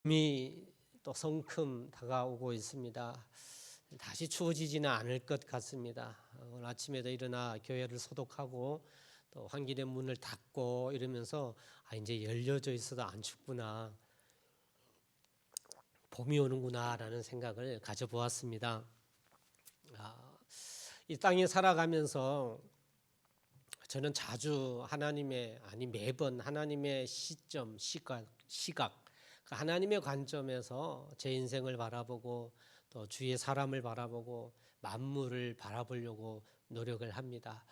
봄이 또 성큼 다가오고 있습니다. 다시 추워지지는 않을 것 같습니다. 오늘 아침에도 일어나 교회를 소독하고 또 환기된 문을 닫고 이러면서 이제 열려져 있어도 안 춥구나, 봄이 오는구나라는 생각을 가져보았습니다. 이 땅에 살아가면서 저는 자주 매번 하나님의 시각, 하나님의 관점에서 제 인생을 바라보고 또 주위의 사람을 바라보고 만물을 바라보려고 노력을 합니다.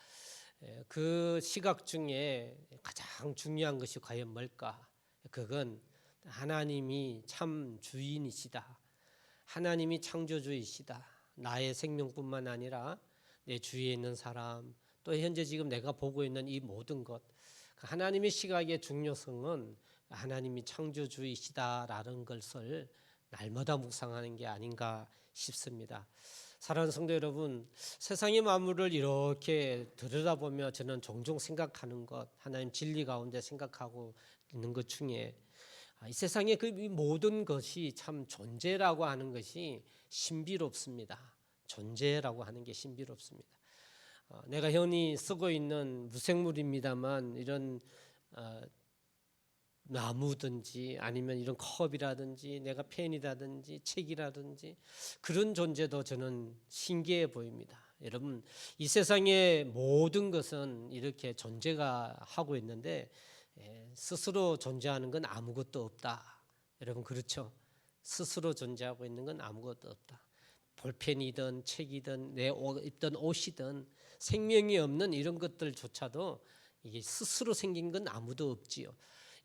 그 시각 중에 가장 중요한 것이 과연 뭘까? 그건 하나님이 참 주인이시다. 하나님이 창조주이시다. 나의 생명뿐만 아니라 내 주위에 있는 사람, 또 현재 지금 내가 보고 있는 이 모든 것, 하나님의 시각의 중요성은 하나님이 창조주이시다라는 것을 날마다 묵상하는 게 아닌가 싶습니다. 사랑하는 성도 여러분, 세상의 만물을 이렇게 들여다보며 저는 종종 생각하는 것, 하나님 진리 가운데 생각하고 있는 것 중에 이 세상의 그 모든 것이 참 존재라고 하는 것이 신비롭습니다. 존재라고 하는 게 신비롭습니다. 내가 흔히 쓰고 있는 무생물입니다만 이런 나무든지 아니면 이런 컵이라든지 내가 펜이라든지 책이라든지 그런 존재도 저는 신기해 보입니다. 여러분, 이 세상의 모든 것은 이렇게 존재가 하고 있는데 스스로 존재하는 건 아무것도 없다. 여러분, 그렇죠? 스스로 존재하고 있는 건 아무것도 없다. 볼펜이든 책이든 내 입던 옷이든 생명이 없는 이런 것들조차도 이게 스스로 생긴 건 아무도 없지요.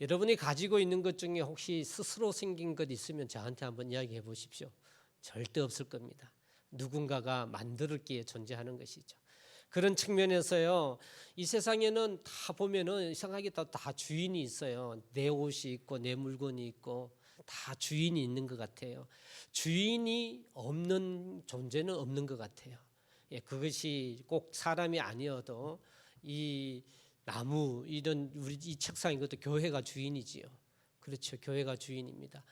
여러분이 가지고 있는 것 중에 혹시 스스로 생긴 것 있으면 저한테 한번 이야기해 보십시오. 절대 없을 겁니다. 누군가가 만들었기에 존재하는 것이죠. 그런 측면에서요, 이 세상에는 다 보면은 이상하게 다 주인이 있어요. 내 옷이 있고 내 물건이 있고 다 주인이 있는 것 같아요. 주인이 없는 존재는 없는 것 같아요. 그것이 꼭 사람이 아니어도 이 나무 이런 우리 이 책상 이것도 교회가 주인이지요. 그렇죠. 교회가 주인입니다.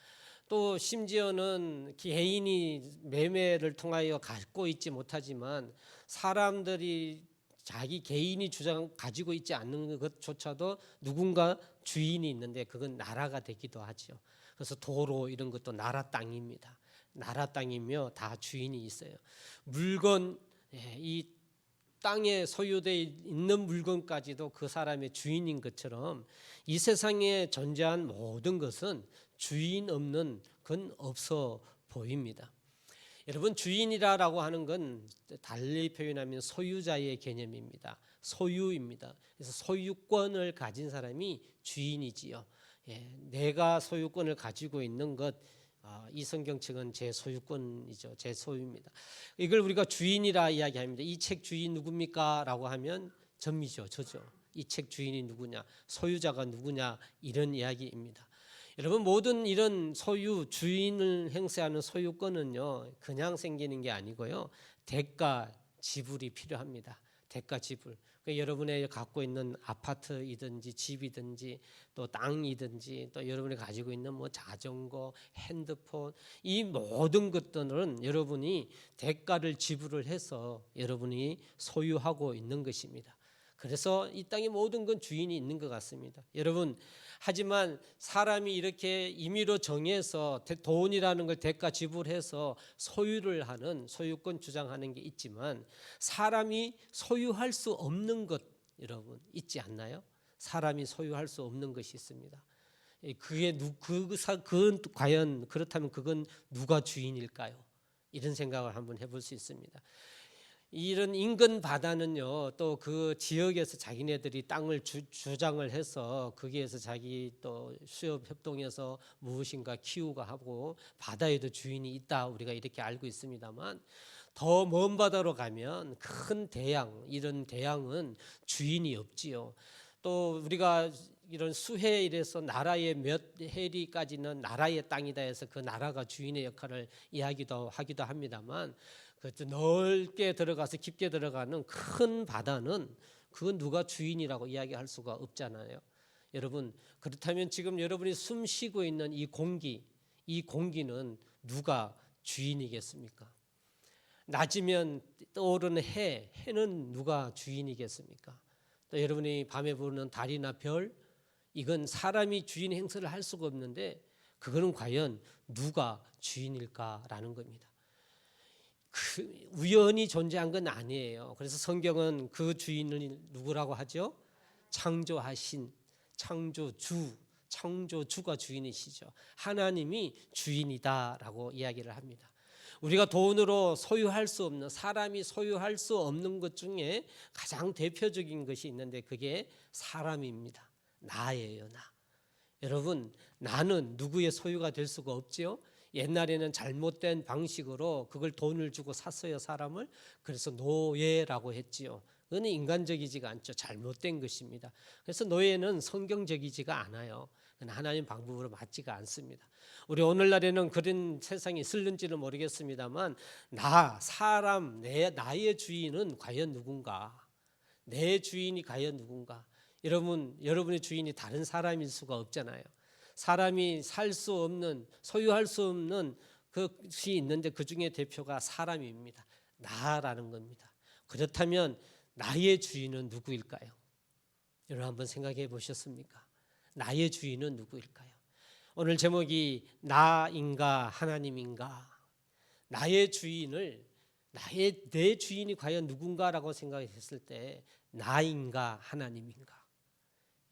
또 심지어는 개인이 매매를 통하여 갖고 있지 못하지만 사람들이 자기 개인이 가지고 있지 않는 것조차도 누군가 주인이 있는데 그건 나라가 되기도 하죠. 그래서 도로 이런 것도 나라 땅입니다. 나라 땅이며 다 주인이 있어요. 물건, 이 땅에 소유되어 있는 물건까지도 그 사람의 주인인 것처럼 이 세상에 존재한 모든 것은 주인 없는 건 없어 보입니다. 여러분, 주인이라고 하는 건 달리 표현하면 소유자의 개념입니다. 소유입니다. 그래서 소유권을 가진 사람이 주인이지요. 내가 소유권을 가지고 있는 것, 이 성경책은 제 소유권이죠. 제 소유입니다. 이걸 우리가 주인이라 이야기합니다. 이 책 주인 누굽니까? 라고 하면 접니죠. 저죠. 이 책 주인이 누구냐? 소유자가 누구냐? 이런 이야기입니다. 여러분, 모든 이런 소유, 주인을 행사하는 소유권은요, 그냥 생기는 게 아니고요, 대가 지불이 필요합니다. 대가 지불. 그러니까 여러분의 갖고 있는 아파트이든지 집이든지 또 땅이든지 또 여러분이 가지고 있는 뭐 자전거, 핸드폰, 이 모든 것들은 여러분이 대가를 지불을 해서 여러분이 소유하고 있는 것입니다. 그래서 이 땅의 모든 건 주인이 있는 것 같습니다. 여러분, 하지만 사람이 이렇게 임의로 정해서 돈이라는 걸 대가 지불해서 소유를 하는 소유권 주장하는 게 있지만 사람이 소유할 수 없는 것 여러분 있지 않나요? 사람이 소유할 수 없는 것이 있습니다. 그건 과연 그렇다면 그건 누가 주인일까요? 이런 생각을 한번 해볼 수 있습니다. 이런 인근 바다는요, 또 그 지역에서 자기네들이 땅을 주장을 해서 거기에서 자기 또 수협 협동해서 무엇인가 키우고 하고 바다에도 주인이 있다 우리가 이렇게 알고 있습니다만 더 먼 바다로 가면 큰 대양, 이런 대양은 주인이 없지요. 또 우리가 이런 수해 이래서 나라의 몇 해리까지는 나라의 땅이다 해서 그 나라가 주인의 역할을 이야기도 하기도 합니다만 그 넓게 들어가서 깊게 들어가는 큰 바다는 그건 누가 주인이라고 이야기할 수가 없잖아요. 여러분, 그렇다면 지금 여러분이 숨 쉬고 있는 이 공기, 이 공기는 누가 주인이겠습니까? 낮이면 떠오르는 해는 누가 주인이겠습니까? 또 여러분이 밤에 보는 달이나 별, 이건 사람이 주인 행세를 할 수가 없는데 그거는 과연 누가 주인일까라는 겁니다. 우연히 존재한 건 아니에요. 그래서 성경은 그 주인은 누구라고 하죠? 창조하신 창조주가 주인이시죠. 하나님이 주인이다라고 이야기를 합니다. 우리가 돈으로 소유할 수 없는, 사람이 소유할 수 없는 것 중에 가장 대표적인 것이 있는데 그게 사람입니다. 나예요, 나. 여러분, 나는 누구의 소유가 될 수가 없지요. 옛날에는 잘못된 방식으로 그걸 돈을 주고 샀어요, 사람을. 그래서 노예라고 했지요. 그건 인간적이지가 않죠. 잘못된 것입니다. 그래서 노예는 성경적이지가 않아요. 하나님 방법으로 맞지가 않습니다. 우리 오늘날에는 그런 세상이 있을는지는 모르겠습니다만 나의 주인은 과연 누군가? 내 주인이 과연 누군가? 여러분의 주인이 다른 사람일 수가 없잖아요. 사람이 살 수 없는, 소유할 수 없는 것이 있는데 그 중에 대표가 사람입니다. 나라는 겁니다. 그렇다면 나의 주인은 누구일까요? 여러분 한번 생각해 보셨습니까? 나의 주인은 누구일까요? 오늘 제목이 나인가 하나님인가? 나의 주인을 내 주인이 과연 누군가라고 생각했을 때 나인가 하나님인가?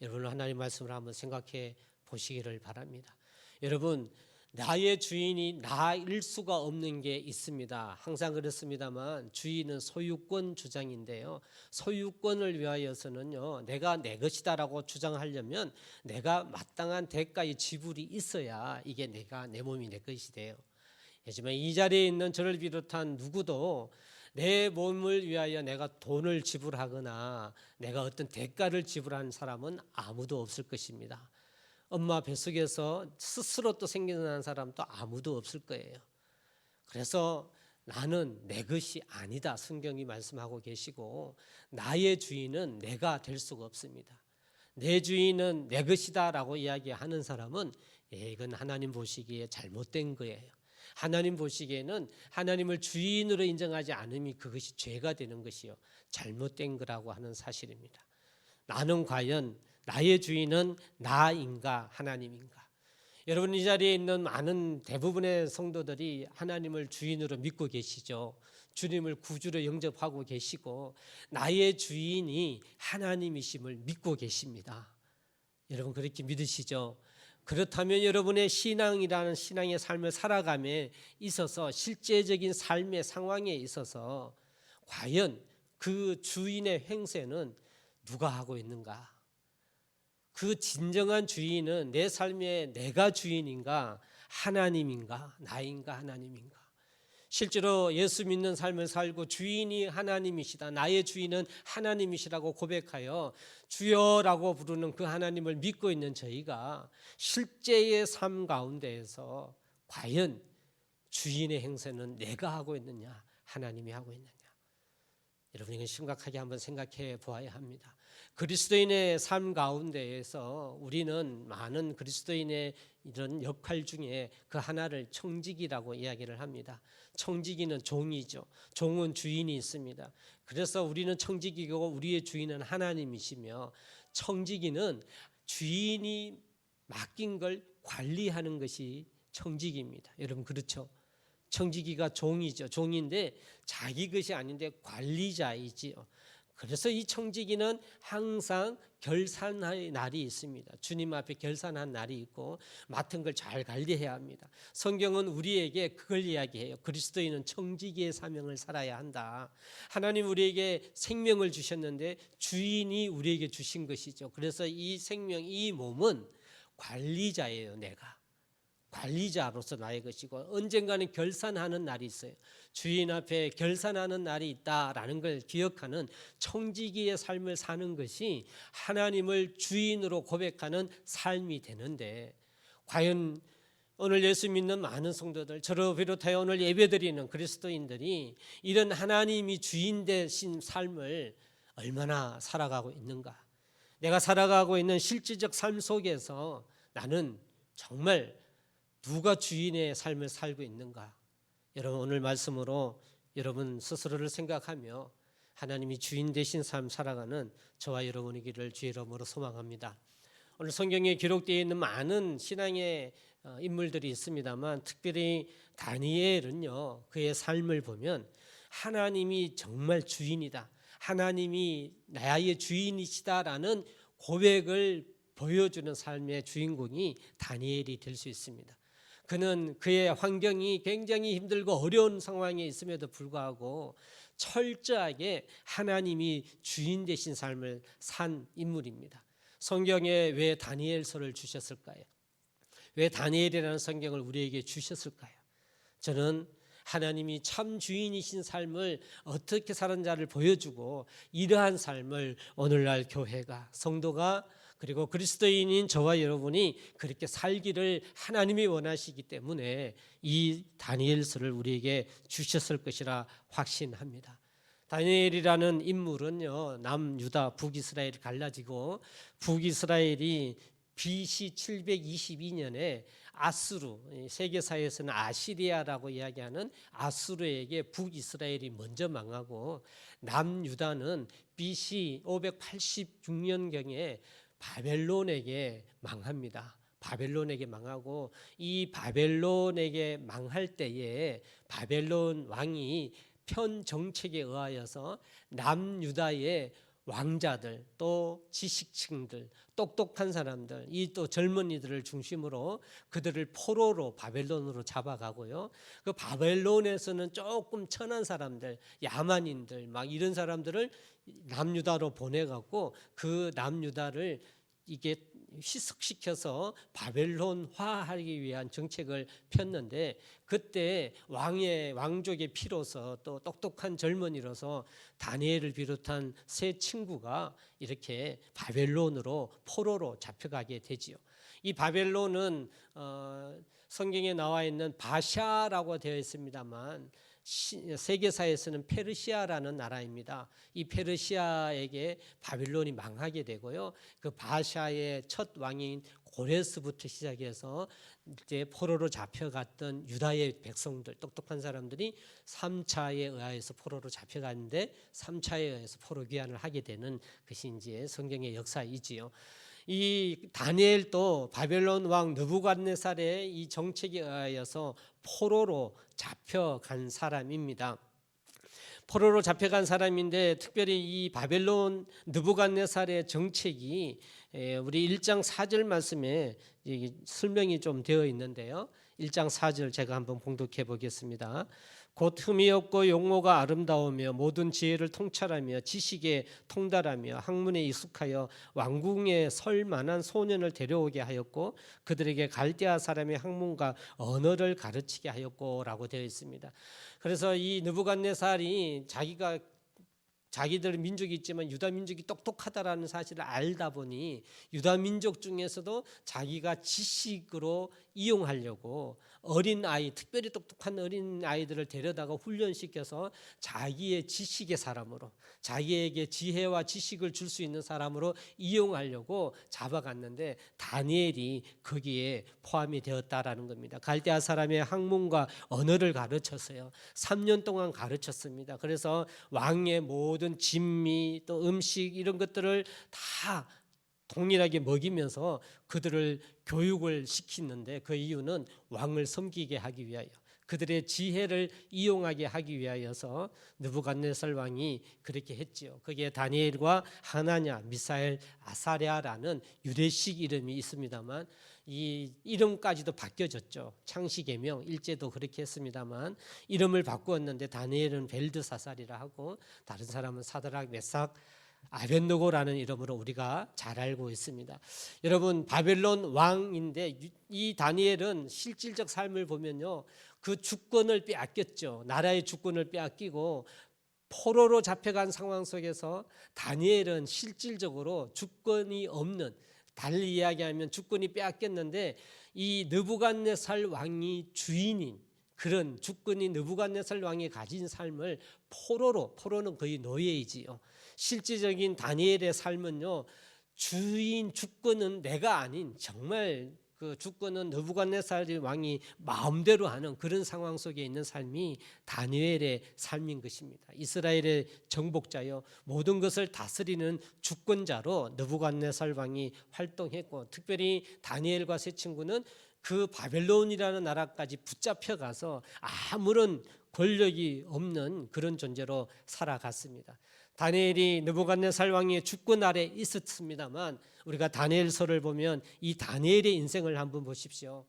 여러분 하나님 말씀을 한번 생각해 보시기를 바랍니다. 여러분 나의 주인이 나일 수가 없는 게 있습니다. 항상 그렇습니다만 주인은 소유권 주장인데요. 소유권을 위하여서는요, 내가 내 것이다라고 주장하려면 내가 마땅한 대가의 지불이 있어야 이게 내 몸이 내 것이 돼요. 하지만 이 자리에 있는 저를 비롯한 누구도 내 몸을 위하여 내가 돈을 지불하거나 내가 어떤 대가를 지불하는 사람은 아무도 없을 것입니다. 엄마 뱃속에서 스스로 또 생겨난 사람도 아무도 없을 거예요. 그래서 나는 내 것이 아니다. 성경이 말씀하고 계시고 나의 주인은 내가 될 수가 없습니다. 내 주인은 내 것이다라고 이야기하는 사람은 이건 하나님 보시기에 잘못된 거예요. 하나님 보시기에는 하나님을 주인으로 인정하지 않음이 그것이 죄가 되는 것이요. 잘못된 거라고 하는 사실입니다. 나는 과연 나의 주인은 나인가 하나님인가? 여러분 이 자리에 있는 많은 대부분의 성도들이 하나님을 주인으로 믿고 계시죠. 주님을 구주로 영접하고 계시고 나의 주인이 하나님이심을 믿고 계십니다. 여러분 그렇게 믿으시죠? 그렇다면 여러분의 신앙이라는 신앙의 삶을 살아감에 있어서 실제적인 삶의 상황에 있어서 과연 그 주인의 행세는 누가 하고 있는가? 그 진정한 주인은 내 삶에 내가 주인인가 하나님인가 나인가 하나님인가? 실제로 예수 믿는 삶을 살고 주인이 하나님이시다, 나의 주인은 하나님이시라고 고백하여 주여라고 부르는 그 하나님을 믿고 있는 저희가 실제의 삶 가운데에서 과연 주인의 행세는 내가 하고 있느냐 하나님이 하고 있느냐? 여러분 이건 심각하게 한번 생각해 보아야 합니다. 그리스도인의 삶 가운데에서 우리는 많은 그리스도인의 이런 역할 중에 그 하나를 청지기라고 이야기를 합니다. 청지기는 종이죠. 종은 주인이 있습니다. 그래서 우리는 청지기고 우리의 주인은 하나님이시며 청지기는 주인이 맡긴 걸 관리하는 것이 청지기입니다. 여러분 그렇죠? 청지기가 종이죠. 종인데 자기 것이 아닌데 관리자이지요. 그래서 이 청지기는 항상 결산할 날이 있습니다. 주님 앞에 결산한 날이 있고 맡은 걸 잘 관리해야 합니다. 성경은 우리에게 그걸 이야기해요. 그리스도인은 청지기의 사명을 살아야 한다. 하나님 우리에게 생명을 주셨는데 주인이 우리에게 주신 것이죠. 그래서 이 생명, 이 몸은 관리자예요. 내가 관리자로서 나의 것이고 언젠가는 결산하는 날이 있어요. 주인 앞에 결산하는 날이 있다라는 걸 기억하는 청지기의 삶을 사는 것이 하나님을 주인으로 고백하는 삶이 되는데 과연 오늘 예수 믿는 많은 성도들, 저를 비롯하여 오늘 예배드리는 그리스도인들이 이런 하나님이 주인 되신 삶을 얼마나 살아가고 있는가? 내가 살아가고 있는 실질적 삶 속에서 나는 정말 누가 주인의 삶을 살고 있는가? 여러분 오늘 말씀으로 여러분 스스로를 생각하며 하나님이 주인 되신 삶 살아가는 저와 여러분이기를 주의 이름으로 소망합니다. 오늘 성경에 기록되어 있는 많은 신앙의 인물들이 있습니다만 특별히 다니엘은요, 그의 삶을 보면 하나님이 정말 주인이다, 하나님이 나의 주인이시다라는 고백을 보여주는 삶의 주인공이 다니엘이 될 수 있습니다. 그는 그의 환경이 굉장히 힘들고 어려운 상황에 있음에도 불구하고 철저하게 하나님이 주인 되신 삶을 산 인물입니다. 성경에 왜 다니엘서를 주셨을까요? 왜 다니엘이라는 성경을 우리에게 주셨을까요? 저는 하나님이 참 주인이신 삶을 어떻게 사는 자를 보여주고 이러한 삶을 오늘날 교회가, 성도가, 그리고 그리스도인인 저와 여러분이 그렇게 살기를 하나님이 원하시기 때문에 이 다니엘서를 우리에게 주셨을 것이라 확신합니다. 다니엘이라는 인물은요, 남유다, 북이스라엘이 갈라지고 북이스라엘이 BC 722년에 아수르, 세계사에서는 아시리아라고 이야기하는 아수르에게 북이스라엘이 먼저 망하고 남유다는 BC 586년경에 바벨론에게 망합니다. 바벨론에게 망하고 이 바벨론에게 망할 때에 바벨론 왕이 편 정책에 의하여서 남유다의 왕자들, 또 지식층들, 똑똑한 사람들, 이 또 젊은이들을 중심으로 그들을 포로로 바벨론으로 잡아가고요. 그 바벨론에서는 조금 천한 사람들, 야만인들 막 이런 사람들을 남유다로 보내갖고 그 남유다를 이게 희석시켜서 바벨론화하기 위한 정책을 폈는데 그때 왕족의 피로서 또 똑똑한 젊은이로서 다니엘을 비롯한 세 친구가 이렇게 바벨론으로 포로로 잡혀가게 되지요. 이 바벨론은 성경에 나와 있는 바샤라고 되어 있습니다만 세계사에서는 페르시아라는 나라입니다. 이 페르시아에게 바빌론이 망하게 되고요. 그 바샤의 첫 왕인 고레스부터 시작해서 이제 포로로 잡혀갔던 유다의 백성들, 똑똑한 사람들이 3차에 의해서 포로로 잡혀갔는데 3차에 의해서 포로 귀환을 하게 되는 것이 이제 성경의 역사이지요. 이 다니엘도 바벨론 왕 느부갓네살의 이 정책에 의하여서 포로로 잡혀간 사람입니다. 포로로 잡혀간 사람인데 특별히 이 바벨론 느부갓네살의 정책이 우리 1장 4절 말씀에 설명이 좀 되어 있는데요. 1장 4절 제가 한번 봉독해 보겠습니다. 곧 흠이 없고 용모가 아름다우며 모든 지혜를 통찰하며 지식에 통달하며 학문에 익숙하여 왕궁에 설 만한 소년을 데려오게 하였고 그들에게 갈대아 사람의 학문과 언어를 가르치게 하였고라고 되어 있습니다. 그래서 이 느부갓네살이 자기들 민족이 있지만 유다 민족이 똑똑하다라는 사실을 알다 보니 유다 민족 중에서도 자기가 지식으로 이용하려고 어린 아이, 특별히 똑똑한 어린 아이들을 데려다가 훈련시켜서 자기의 지식의 사람으로, 자기에게 지혜와 지식을 줄 수 있는 사람으로 이용하려고 잡아갔는데 다니엘이 거기에 포함이 되었다라는 겁니다. 갈대아 사람의 학문과 언어를 가르쳤어요. 3년 동안 가르쳤습니다. 그래서 왕의 모든 진미 또 음식 이런 것들을 다 동일하게 먹이면서 그들을 교육을 시키는데 그 이유는 왕을 섬기게 하기 위하여, 그들의 지혜를 이용하게 하기 위하여서 느부갓네살 왕이 그렇게 했지요. 거기에 다니엘과 하나냐, 미사엘, 아사랴라는 유래식 이름이 있습니다만 이 이름까지도 바뀌어졌죠. 창시계명 1제도 그렇게 했습니다만 이름을 바꾸었는데 다니엘은 벨드사살이라 하고 다른 사람은 사드락, 메삭, 아벤노고라는 이름으로 우리가 잘 알고 있습니다. 여러분 바벨론 왕인데 이 다니엘은 실질적 삶을 보면요, 그 주권을 빼앗겼죠. 나라의 주권을 빼앗기고 포로로 잡혀간 상황 속에서 다니엘은 실질적으로 주권이 없는, 달리 이야기하면 주권이 빼앗겼는데 이 느부갓네살 왕이 주인인 그런 주권이 느부갓네살 왕이 가진 삶을 포로는 거의 노예이지요. 실질적인 다니엘의 삶은요, 주인 주권은 내가 아닌 정말 그 주권은 느부갓네살 왕이 마음대로 하는 그런 상황 속에 있는 삶이 다니엘의 삶인 것입니다. 이스라엘의 정복자요, 모든 것을 다스리는 주권자로 느부갓네살 왕이 활동했고, 특별히 다니엘과 세 친구는 그 바벨론이라는 나라까지 붙잡혀 가서 아무런 권력이 없는 그런 존재로 살아갔습니다. 다니엘이 느부갓네살 왕의 주권 아래 있었습니다만, 우리가 다니엘서를 보면 이 다니엘의 인생을 한번 보십시오.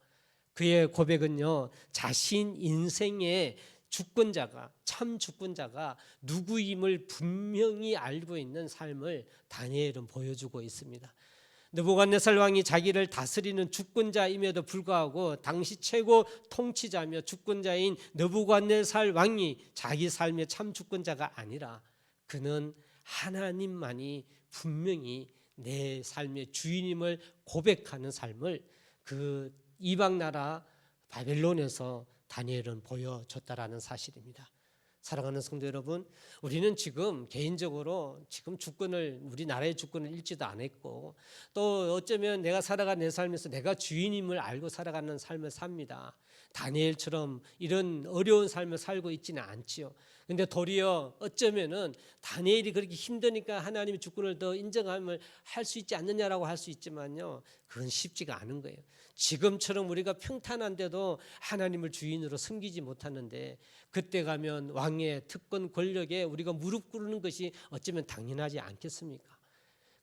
그의 고백은요, 자신 인생의 주권자가, 참 주권자가 누구임을 분명히 알고 있는 삶을 다니엘은 보여주고 있습니다. 느부갓네살 왕이 자기를 다스리는 주권자임에도 불구하고 당시 최고 통치자며 주권자인 느부갓네살 왕이 자기 삶의 참 주권자가 아니라, 그는 하나님만이 분명히 내 삶의 주인임을 고백하는 삶을 그 이방 나라 바벨론에서 다니엘은 보여줬다라는 사실입니다. 사랑하는 성도 여러분, 우리는 지금 개인적으로 지금 주권을, 우리나라의 주권을 잃지도 않았고, 또 어쩌면 내가 살아가는 내 삶에서 내가 주인임을 알고 살아가는 삶을 삽니다. 다니엘처럼 이런 어려운 삶을 살고 있지는 않지요. 근데 도리어 어쩌면은 다니엘이 그렇게 힘드니까 하나님의 주권을 더 인정함을 할 수 있지 않느냐라고 할 수 있지만요, 그건 쉽지가 않은 거예요. 지금처럼 우리가 평탄한데도 하나님을 주인으로 섬기지 못하는데, 그때 가면 왕의 특권 권력에 우리가 무릎 꿇는 것이 어쩌면 당연하지 않겠습니까?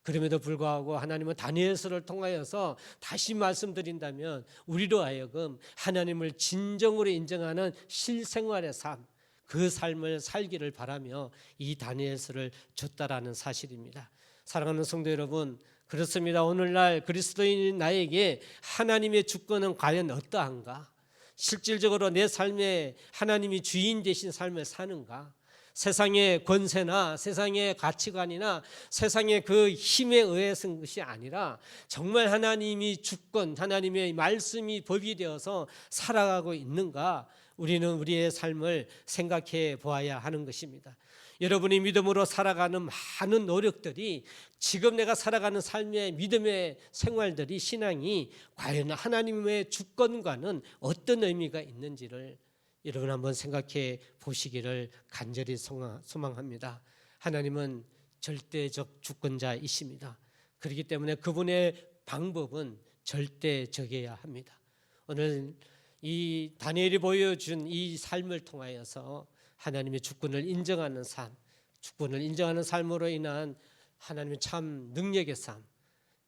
그럼에도 불구하고 하나님은 다니엘서를 통하여서 다시 말씀드린다면, 우리로 하여금 하나님을 진정으로 인정하는 실생활의 삶, 그 삶을 살기를 바라며 이 다니엘서를 줬다라는 사실입니다. 사랑하는 성도 여러분, 그렇습니다. 오늘날 그리스도인인 나에게 하나님의 주권은 과연 어떠한가? 실질적으로 내 삶에 하나님이 주인 되신 삶을 사는가? 세상의 권세나 세상의 가치관이나 세상의 그 힘에 의해서 것이 아니라 정말 하나님이 주권, 하나님의 말씀이 법이 되어서 살아가고 있는가? 우리는 우리의 삶을 생각해 보아야 하는 것입니다. 여러분이 믿음으로 살아가는 많은 노력들이, 지금 내가 살아가는 삶의 믿음의 생활들이, 신앙이 과연 하나님의 주권과는 어떤 의미가 있는지를 여러분 한번 생각해 보시기를 간절히 소망합니다. 하나님은 절대적 주권자이십니다. 그렇기 때문에 그분의 방법은 절대적이어야 합니다. 오늘 이 다니엘이 보여준 이 삶을 통하여서 하나님의 주권을 인정하는 삶, 주권을 인정하는 삶으로 인한 하나님의 참 능력의 삶,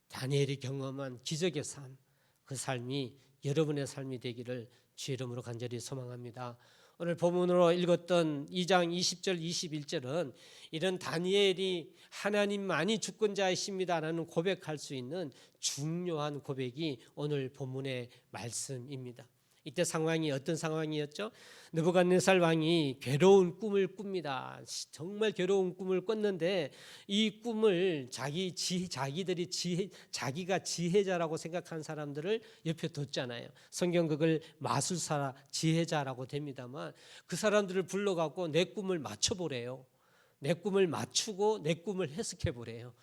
다니엘이 경험한 기적의 삶, 그 삶이 여러분의 삶이 되기를 주의 이름으로 간절히 소망합니다. 오늘 본문으로 읽었던 2장 20절 21절은 이런 다니엘이 하나님만이 주권자이십니다라는 고백할 수 있는 중요한 고백이 오늘 본문의 말씀입니다. 이때 상황이 어떤 상황이었죠? 느부갓네살 왕이 괴로운 꿈을 꿉니다. 정말 괴로운 꿈을 꿨는데, 이 꿈을 자기가 지혜자라고 생각한 사람들을 옆에 뒀잖아요. 성경 그걸 마술사 지혜자라고 됩니다만, 그 사람들을 불러갖고 내 꿈을 맞춰보래요. 내 꿈을 맞추고 내 꿈을 해석해보래요.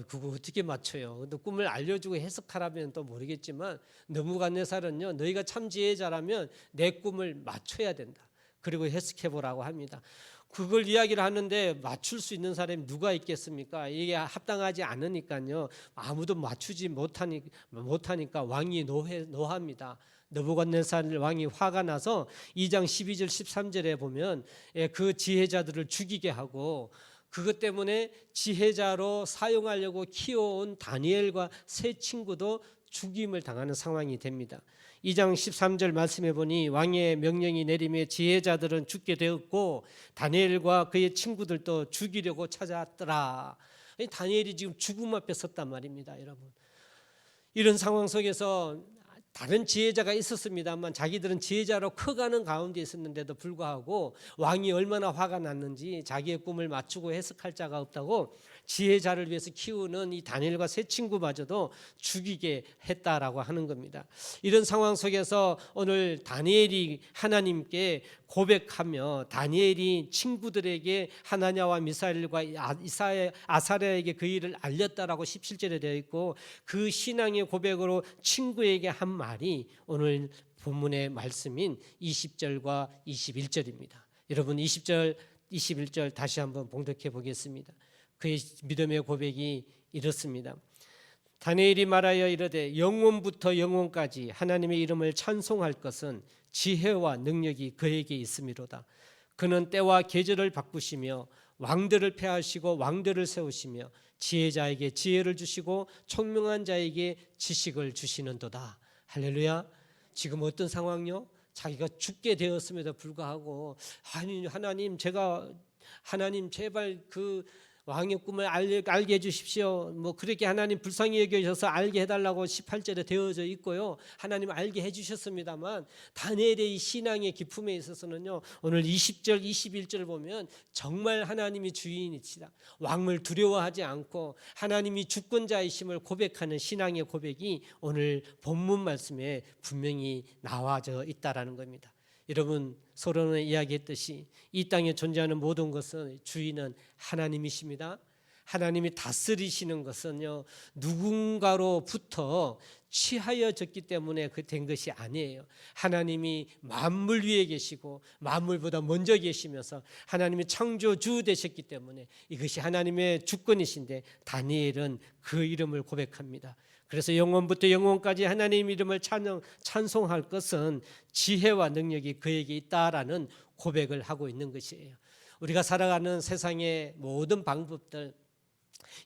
그거 어떻게 맞춰요? 근데 꿈을 알려주고 해석하라면 또 모르겠지만, 느부갓네살은요, 너희가 참 지혜자라면 내 꿈을 맞춰야 된다. 그리고 해석해보라고 합니다. 그걸 이야기를 하는데 맞출 수 있는 사람이 누가 있겠습니까? 이게 합당하지 않으니까요, 아무도 맞추지 못하니까 왕이 노합니다. 느부갓네살 왕이 화가 나서 2장 12절 13절에 보면 그 지혜자들을 죽이게 하고, 그것 때문에 지혜자로 사용하려고 키워온 다니엘과 세 친구도 죽임을 당하는 상황이 됩니다. 2장 13절 말씀해 보니 왕의 명령이 내림에 지혜자들은 죽게 되었고 다니엘과 그의 친구들도 죽이려고 찾아왔더라. 다니엘이 지금 죽음 앞에 섰단 말입니다, 여러분. 이런 상황 속에서 다른 지혜자가 있었습니다만 자기들은 지혜자로 커가는 가운데 있었는데도 불구하고 왕이 얼마나 화가 났는지 자기의 꿈을 맞추고 해석할 자가 없다고 지혜자를 위해서 키우는 이 다니엘과 세 친구마저도 죽이게 했다라고 하는 겁니다. 이런 상황 속에서 오늘 다니엘이 하나님께 고백하며 다니엘이 친구들에게 하나냐와 미사엘과 아사랴에게 그 일을 알렸다라고 17절에 되어 있고, 그 신앙의 고백으로 친구에게 한 말이 오늘 본문의 말씀인 20절과 21절입니다. 여러분 20절 21절 다시 한번 봉독해 보겠습니다. 그의 믿음의 고백이 이렇습니다. 다니엘이 말하여 이르되 영원부터 영원까지 하나님의 이름을 찬송할 것은 지혜와 능력이 그에게 있음이로다. 그는 때와 계절을 바꾸시며 왕들을 폐하시고 왕들을 세우시며 지혜자에게 지혜를 주시고 총명한 자에게 지식을 주시는도다. 할렐루야. 지금 어떤 상황요? 자기가 죽게 되었음에도 불구하고 하나님 제발 그 왕의 꿈을 알게 해주십시오. 그렇게 하나님 불쌍히 여겨주셔서 알게 해달라고 18절에 되어져 있고요. 하나님 알게 해주셨습니다만 다니엘의 이 신앙의 기품에 있어서는요, 오늘 20절 21절을 보면 정말 하나님이 주인이시다, 왕을 두려워하지 않고 하나님이 주권자이심을 고백하는 신앙의 고백이 오늘 본문 말씀에 분명히 나와져 있다라는 겁니다. 여러분, 서론에 이야기했듯이 이 땅에 존재하는 모든 것은 주인은 하나님이십니다. 하나님이 다스리시는 것은요, 누군가로부터 취하여졌기 때문에 된 것이 아니에요. 하나님이 만물 위에 계시고 만물보다 먼저 계시면서 하나님이 창조주 되셨기 때문에 이것이 하나님의 주권이신데, 다니엘은 그 이름을 고백합니다. 그래서 영원부터 영원까지 하나님 이름을 찬송할 것은 지혜와 능력이 그에게 있다라는 고백을 하고 있는 것이에요. 우리가 살아가는 세상의 모든 방법들,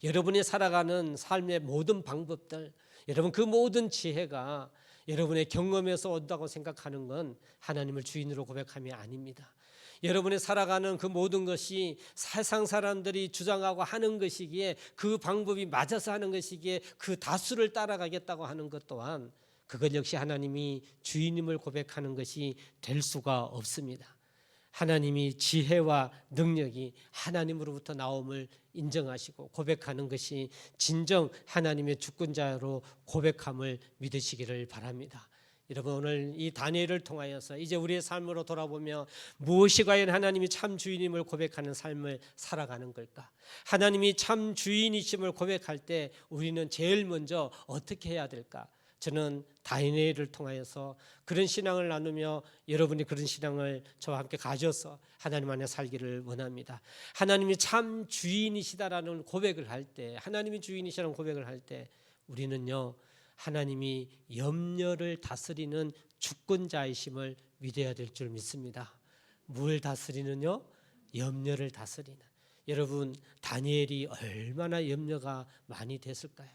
여러분이 살아가는 삶의 모든 방법들, 여러분 그 모든 지혜가 여러분의 경험에서 온다고 생각하는 건 하나님을 주인으로 고백함이 아닙니다. 여러분이 살아가는 그 모든 것이 세상 사람들이 주장하고 하는 것이기에, 그 방법이 맞아서 하는 것이기에 그 다수를 따라가겠다고 하는 것 또한 그것 역시 하나님이 주인임을 고백하는 것이 될 수가 없습니다. 하나님이 지혜와 능력이 하나님으로부터 나옴을 인정하시고 고백하는 것이 진정 하나님의 주권자로 고백함을 믿으시기를 바랍니다. 여러분, 오늘 이 다니엘을 통하여서 이제 우리의 삶으로 돌아보며 무엇이 과연 하나님이 참 주인임을 고백하는 삶을 살아가는 걸까? 하나님이 참 주인이심을 고백할 때 우리는 제일 먼저 어떻게 해야 될까? 저는 다니엘을 통하여서 그런 신앙을 나누며 여러분이 그런 신앙을 저와 함께 가져서 하나님 안에 살기를 원합니다. 하나님이 참 주인이시다라는 고백을 할 때, 하나님이 주인이시라는 고백을 할 때 우리는요, 하나님이 염려를 다스리는 주권자이심을 믿어야 될 줄 믿습니다. 뭘 다스리는요? 염려를 다스리는. 여러분, 다니엘이 얼마나 염려가 많이 됐을까요?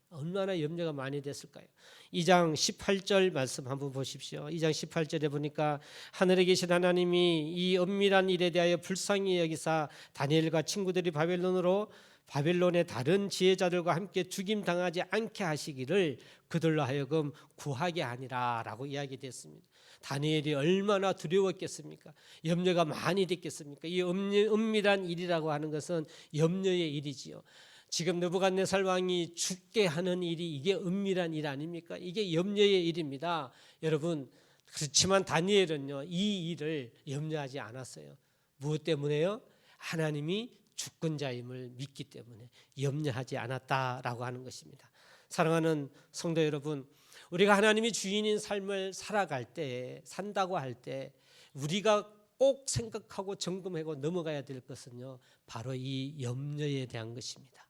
얼마나 염려가 많이 됐을까요? 2장 18절 말씀 한번 보십시오. 2장 18절에 보니까 하늘에 계신 하나님이 이 은밀한 일에 대하여 불쌍히 여기사 다니엘과 친구들이 바벨론의 다른 지혜자들과 함께 죽임당하지 않게 하시기를 그들로 하여금 구하게 하니라 라고 이야기됐습니다. 다니엘이 얼마나 두려웠겠습니까? 염려가 많이 됐겠습니까? 이 은밀한 일이라고 하는 것은 염려의 일이지요. 지금 느부갓네살 왕이 죽게 하는 일이 이게 은밀한 일 아닙니까? 이게 염려의 일입니다. 여러분, 그렇지만 다니엘은요, 이 일을 염려하지 않았어요. 무엇 때문에요? 하나님이 주권자임을 믿기 때문에 염려하지 않았다라고 하는 것입니다. 사랑하는 성도 여러분, 우리가 하나님이 주인인 삶을 산다고 할 때 우리가 꼭 생각하고 점검하고 넘어가야 될 것은요, 바로 이 염려에 대한 것입니다.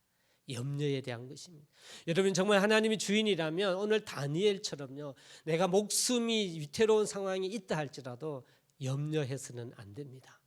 염려에 대한 것입니다. 여러분, 정말 하나님이 주인이라면 오늘 다니엘처럼요, 내가 목숨이 위태로운 상황이 있다 할지라도 염려해서는 안 됩니다.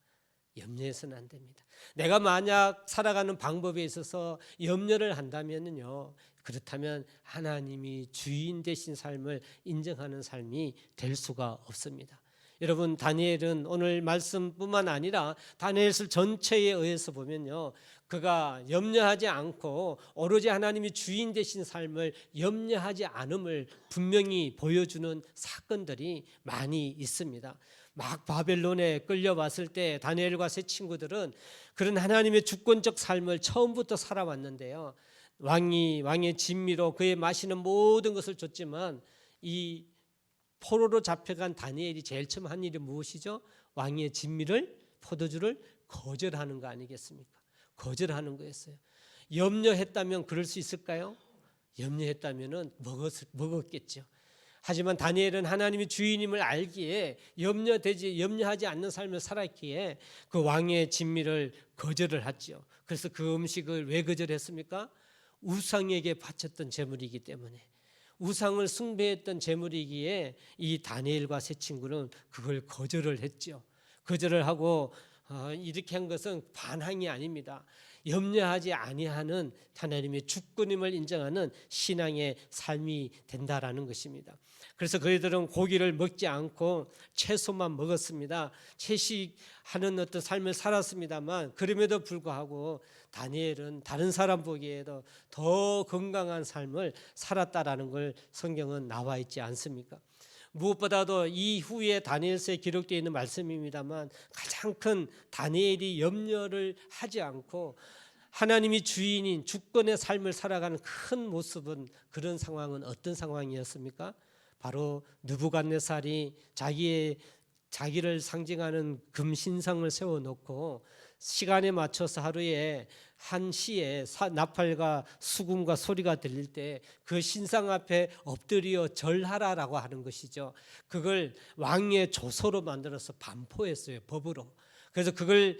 염려해서는 안 됩니다. 내가 만약 살아가는 방법에 있어서 염려를 한다면요, 그렇다면 하나님이 주인 되신 삶을 인정하는 삶이 될 수가 없습니다. 여러분, 다니엘은 오늘 말씀뿐만 아니라 다니엘서 전체에 의해서 보면요, 그가 염려하지 않고 오로지 하나님이 주인 되신 삶을 염려하지 않음을 분명히 보여주는 사건들이 많이 있습니다. 막 바벨론에 끌려왔을 때 다니엘과 세 친구들은 그런 하나님의 주권적 삶을 처음부터 살아왔는데요, 왕의 진미로 그의 마시는 모든 것을 줬지만 이 포로로 잡혀간 다니엘이 제일 처음 한 일이 무엇이죠? 왕의 진미를, 포도주를 거절하는 거 아니겠습니까? 거절하는 거였어요. 염려했다면 그럴 수 있을까요? 염려했다면 먹었겠죠. 하지만 다니엘은 하나님이 주인임을 알기에 염려하지 않는 삶을 살았기에 그 왕의 진미를 거절을 했죠. 그래서 그 음식을 왜 거절했습니까? 우상에게 바쳤던 제물이기 때문에, 우상을 숭배했던 제물이기에 이 다니엘과 세 친구는 그걸 거절을 했죠. 거절을 하고 이렇게 한 것은 반항이 아닙니다. 염려하지 아니하는 하나님의 주권임을 인정하는 신앙의 삶이 된다라는 것입니다. 그래서 그들은 고기를 먹지 않고 채소만 먹었습니다. 채식하는 어떤 삶을 살았습니다만, 그럼에도 불구하고 다니엘은 다른 사람 보기에도 더 건강한 삶을 살았다라는 걸 성경은 나와 있지 않습니까? 무엇보다도 이후에 다니엘서에 기록되어 있는 말씀입니다만, 가장 큰 다니엘이 염려를 하지 않고 하나님이 주인인 주권의 삶을 살아가는 큰 모습은, 그런 상황은 어떤 상황이었습니까? 바로 느부갓네살이 자기를 상징하는 금신상을 세워놓고 시간에 맞춰서 하루에 한 시에 나팔과 수금과 소리가 들릴 때 그 신상 앞에 엎드려 절하라라고 하는 것이죠. 그걸 왕의 조서로 만들어서 반포했어요, 법으로. 그래서 그걸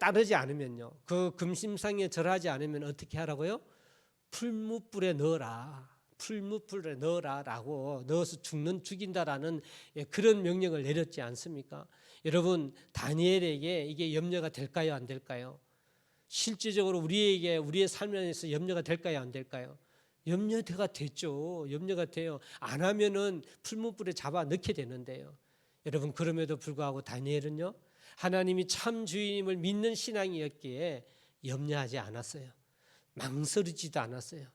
따르지 않으면요, 그 금신상에 절하지 않으면 어떻게 하라고요? 풀무불에 넣어라라고, 넣어서 죽인다라는 그런 명령을 내렸지 않습니까? 여러분, 다니엘에게 이게 염려가 될까요, 안 될까요? 실질적으로 우리의 삶 안에서 염려가 될까요, 안 될까요? 염려가 됐죠. 염려가 돼요. 안 하면은 풀무불에 잡아 넣게 되는데요. 여러분, 그럼에도 불구하고 다니엘은요, 하나님이 참 주인임을 믿는 신앙이었기에 염려하지 않았어요. 망설이지도 않았어요.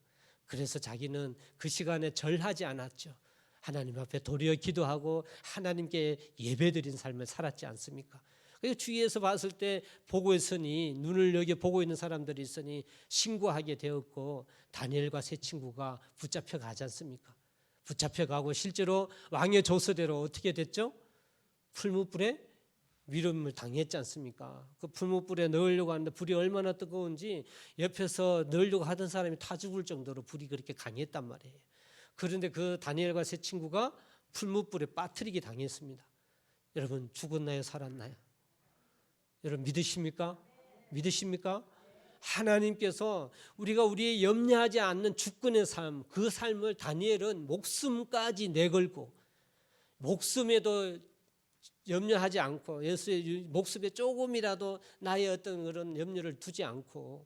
그래서 자기는 그 시간에 절하지 않았죠. 하나님 앞에 도리어 기도하고 하나님께 예배드린 삶을 살았지 않습니까? 주위에서 봤을 때 보고 있으니, 눈을 여겨 보고 있는 사람들이 있으니 신고하게 되었고, 다니엘과 세 친구가 붙잡혀 가지 않습니까? 붙잡혀 가고 실제로 왕의 조서대로 어떻게 됐죠? 풀무불에 위름을 당했지 않습니까? 그 풀무불에 넣으려고 하는데 불이 얼마나 뜨거운지 옆에서 넣으려고 하던 사람이 타 죽을 정도로 불이 그렇게 강했단 말이에요. 그런데 그 다니엘과 세 친구가 풀무불에 빠뜨리게 당했습니다. 여러분, 죽었나요, 살았나요? 여러분, 믿으십니까? 믿으십니까? 하나님께서 우리의 염려하지 않는 주권의 삶, 그 삶을 다니엘은 목숨까지 내걸고, 목숨에도 염려하지 않고, 예수의 목숨에 조금이라도 나의 어떤 그런 염려를 두지 않고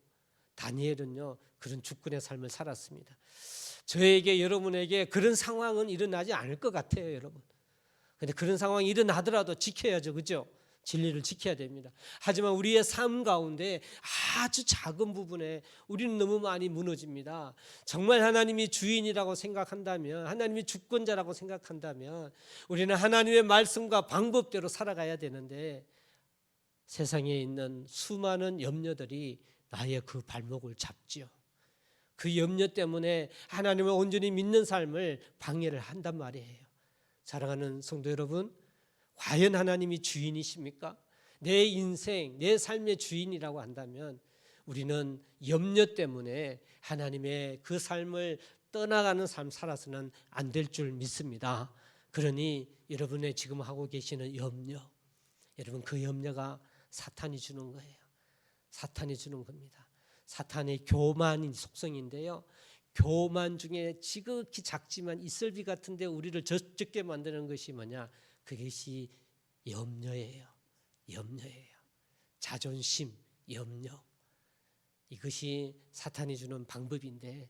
다니엘은요, 그런 주권의 삶을 살았습니다. 저에게, 여러분에게 그런 상황은 일어나지 않을 것 같아요, 여러분. 그런데 그런 상황이 일어나더라도 지켜야죠, 그죠? 진리를 지켜야 됩니다. 하지만 우리의 삶 가운데 아주 작은 부분에 우리는 너무 많이 무너집니다. 정말 하나님이 주인이라고 생각한다면, 하나님이 주권자라고 생각한다면 우리는 하나님의 말씀과 방법대로 살아가야 되는데, 세상에 있는 수많은 염려들이 나의 그 발목을 잡지요. 그 염려 때문에 하나님을 온전히 믿는 삶을 방해를 한단 말이에요. 사랑하는 성도 여러분, 과연 하나님이 주인이십니까? 내 인생, 내 삶의 주인이라고 한다면 우리는 염려 때문에 하나님의 그 삶을 떠나가는 삶 살아서는 안 될 줄 믿습니다. 그러니 여러분의 지금 하고 계시는 염려, 여러분, 그 염려가 사탄이 주는 거예요. 사탄이 주는 겁니다. 사탄의 교만인 속성인데요, 교만 중에 지극히 작지만 이슬비 같은데 우리를 적게 만드는 것이 뭐냐? 그것이 염려예요. 염려예요. 자존심, 염려. 이것이 사탄이 주는 방법인데,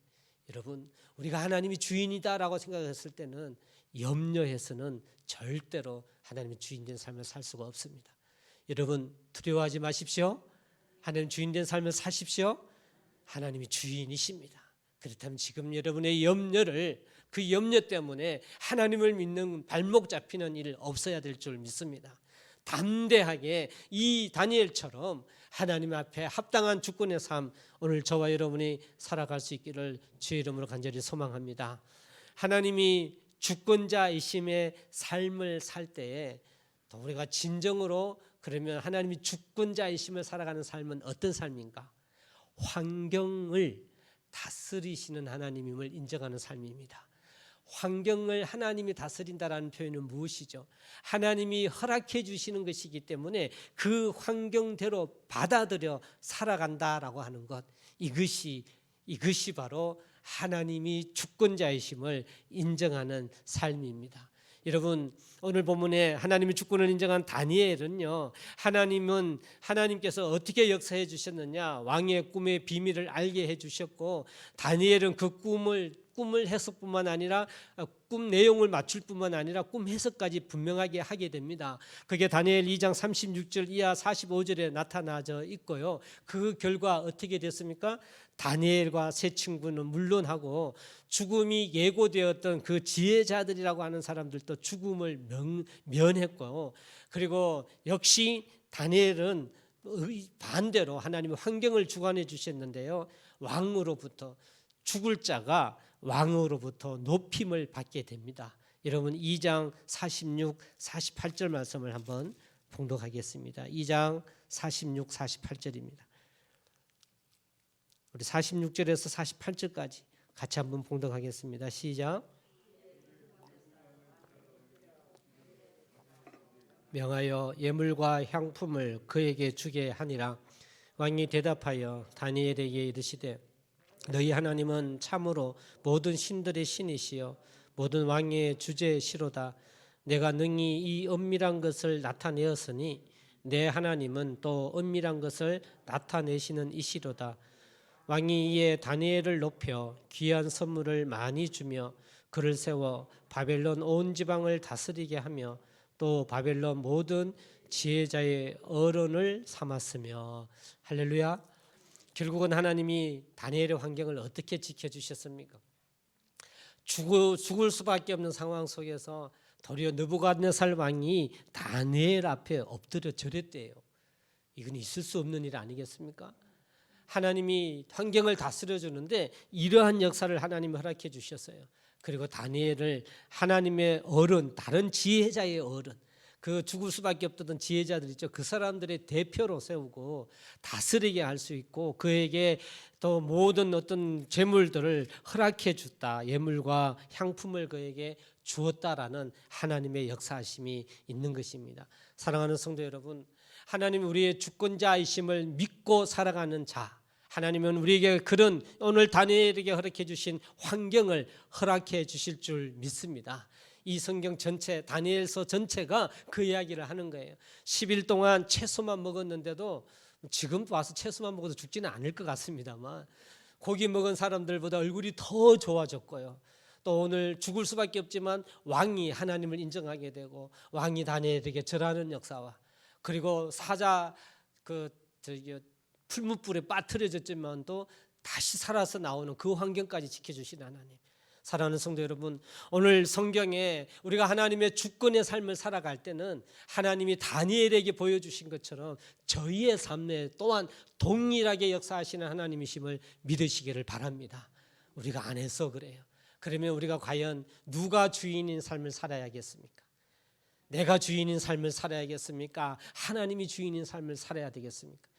여러분, 우리가 하나님이 주인이다라고 생각했을 때는 염려해서는 절대로 하나님의 주인된 삶을 살 수가 없습니다. 여러분, 두려워하지 마십시오. 하나님 주인된 삶을 사십시오. 하나님이 주인이십니다. 그렇다면 지금 여러분의 염려를, 그 염려 때문에 하나님을 믿는 발목 잡히는 일 없어야 될 줄 믿습니다. 담대하게 이 다니엘처럼 하나님 앞에 합당한 주권의 삶, 오늘 저와 여러분이 살아갈 수 있기를 주의 이름으로 간절히 소망합니다. 하나님이 주권자이심의 삶을 살 때에 또 우리가 진정으로, 그러면 하나님이 주권자이심을 살아가는 삶은 어떤 삶인가? 환경을 다스리시는 하나님임을 인정하는 삶입니다. 환경을 하나님이 다스린다라는 표현은 무엇이죠? 하나님이 허락해 주시는 것이기 때문에 그 환경대로 받아들여 살아간다라고 하는 것, 이것이 바로 하나님이 주권자이심을 인정하는 삶입니다. 여러분, 오늘 본문에 하나님의 주권을 인정한 다니엘은요, 하나님께서 어떻게 역사해 주셨느냐, 왕의 꿈의 비밀을 알게 해 주셨고, 다니엘은 그 꿈을 해석뿐만 아니라 꿈 내용을 맞출 뿐만 아니라 꿈 해석까지 분명하게 하게 됩니다. 그게 다니엘 2장 36절 이하 45절에 나타나져 있고요. 그 결과 어떻게 됐습니까? 다니엘과 세 친구는 물론하고 죽음이 예고되었던 그 지혜자들이라고 하는 사람들도 죽음을 면했고, 그리고 역시 다니엘은 반대로 하나님의 환경을 주관해 주셨는데요, 왕으로부터, 죽을 자가 왕으로부터 높임을 받게 됩니다. 여러분, 2장 46, 48절 말씀을 한번 봉독하겠습니다. 2장 46, 48절입니다. 우리 46절에서 48절까지 같이 한번 봉독하겠습니다. 시작. 명하여 예물과 향품을 그에게 주게 하니라. 왕이 대답하여 다니엘에게 이르시되, 너희 하나님은 참으로 모든 신들의 신이시여 모든 왕의 주제시로다. 내가 능히 이 은밀한 것을 나타내었으니 내 하나님은 또 은밀한 것을 나타내시는 이시로다. 왕이 이에 다니엘을 높여 귀한 선물을 많이 주며 그를 세워 바벨론 온 지방을 다스리게 하며 또 바벨론 모든 지혜자의 어른을 삼았으며. 할렐루야. 결국은 하나님이 다니엘의 환경을 어떻게 지켜주셨습니까? 죽을 수밖에 없는 상황 속에서 도리어 느부갓네살 왕이 다니엘 앞에 엎드려 절했대요. 이건 있을 수 없는 일 아니겠습니까? 하나님이 환경을 다스려 주는데 이러한 역사를 하나님이 허락해 주셨어요. 그리고 다니엘을 하나님의 어른, 다른 지혜자의 어른, 그 죽을 수밖에 없던 지혜자들 있죠. 그 사람들의 대표로 세우고 다스리게 할 수 있고, 그에게 또 모든 어떤 재물들을 허락해 줬다. 예물과 향품을 그에게 주었다라는 하나님의 역사하심이 있는 것입니다. 사랑하는 성도 여러분, 하나님 우리의 주권자이심을 믿고 살아가는 자, 하나님은 우리에게 그런 오늘 다니엘에게 허락해 주신 환경을 허락해 주실 줄 믿습니다. 이 성경 전체, 다니엘서 전체가 그 이야기를 하는 거예요. 10일 동안 채소만 먹었는데도, 지금 와서 채소만 먹어도 죽지는 않을 것 같습니다만, 고기 먹은 사람들보다 얼굴이 더 좋아졌고요. 또 오늘 죽을 수밖에 없지만 왕이 하나님을 인정하게 되고, 왕이 다니엘에게 절하는 역사와, 그리고 사자 풀무불에 빠뜨려졌지만도 다시 살아서 나오는 그 환경까지 지켜주신 하나님. 사랑하는 성도 여러분, 오늘 성경에 우리가 하나님의 주권의 삶을 살아갈 때는 하나님이 다니엘에게 보여주신 것처럼 저희의 삶에 또한 동일하게 역사하시는 하나님이심을 믿으시기를 바랍니다. 우리가 안 해서 그래요. 그러면 우리가 과연 누가 주인인 삶을 살아야겠습니까? 내가 주인인 삶을 살아야겠습니까? 하나님이 주인인 삶을 살아야 되겠습니까?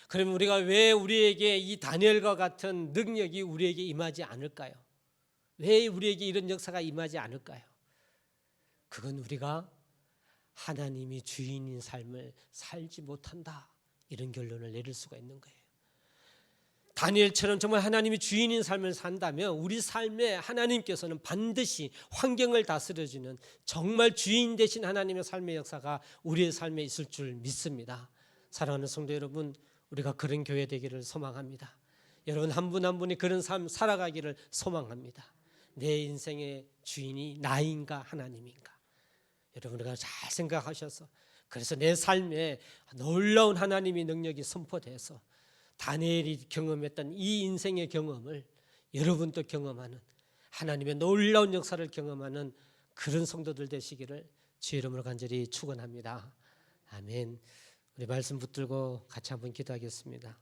그러면 우리가 왜 우리에게 이 다니엘과 같은 능력이 우리에게 임하지 않을까요? 왜 우리에게 이런 역사가 임하지 않을까요? 그건 우리가 하나님이 주인인 삶을 살지 못한다, 이런 결론을 내릴 수가 있는 거예요. 다니엘처럼 정말 하나님이 주인인 삶을 산다면 우리 삶에 하나님께서는 반드시 환경을 다스려주는 정말 주인 되신 하나님의 삶의 역사가 우리의 삶에 있을 줄 믿습니다. 사랑하는 성도 여러분, 우리가 그런 교회 되기를 소망합니다. 여러분 한 분 한 분이 그런 삶 살아가기를 소망합니다. 내 인생의 주인이 나인가 하나님인가? 여러분과 잘 생각하셔서 그래서 내 삶에 놀라운 하나님의 능력이 선포돼서 다니엘이 경험했던 이 인생의 경험을 여러분도 경험하는 하나님의 놀라운 역사를 경험하는 그런 성도들 되시기를 주의 이름으로 간절히 축원합니다. 아멘. 우리 말씀 붙들고 같이 한번 기도하겠습니다.